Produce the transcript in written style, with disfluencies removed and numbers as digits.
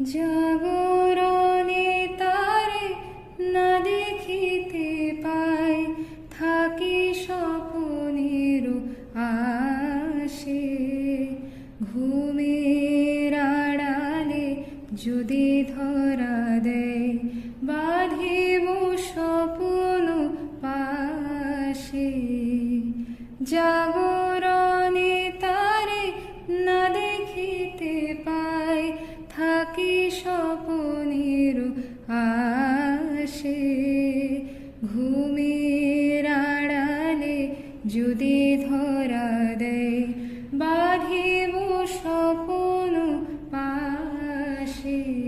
জাগরণে তারে না দেখিতে পাই, থাকি স্বপনের আশে। ঘুমের আড়ালে যদি ধরা দেয়, বাঁধিব স্বপ্ন পাশে। জাগরণে তারে না দেখিতে পাই, থাকি স্বপনের আশে। ঘুমের আড়ালে যদি ধরা দেয়, বাঁধিব স্বপ্ন পাশে।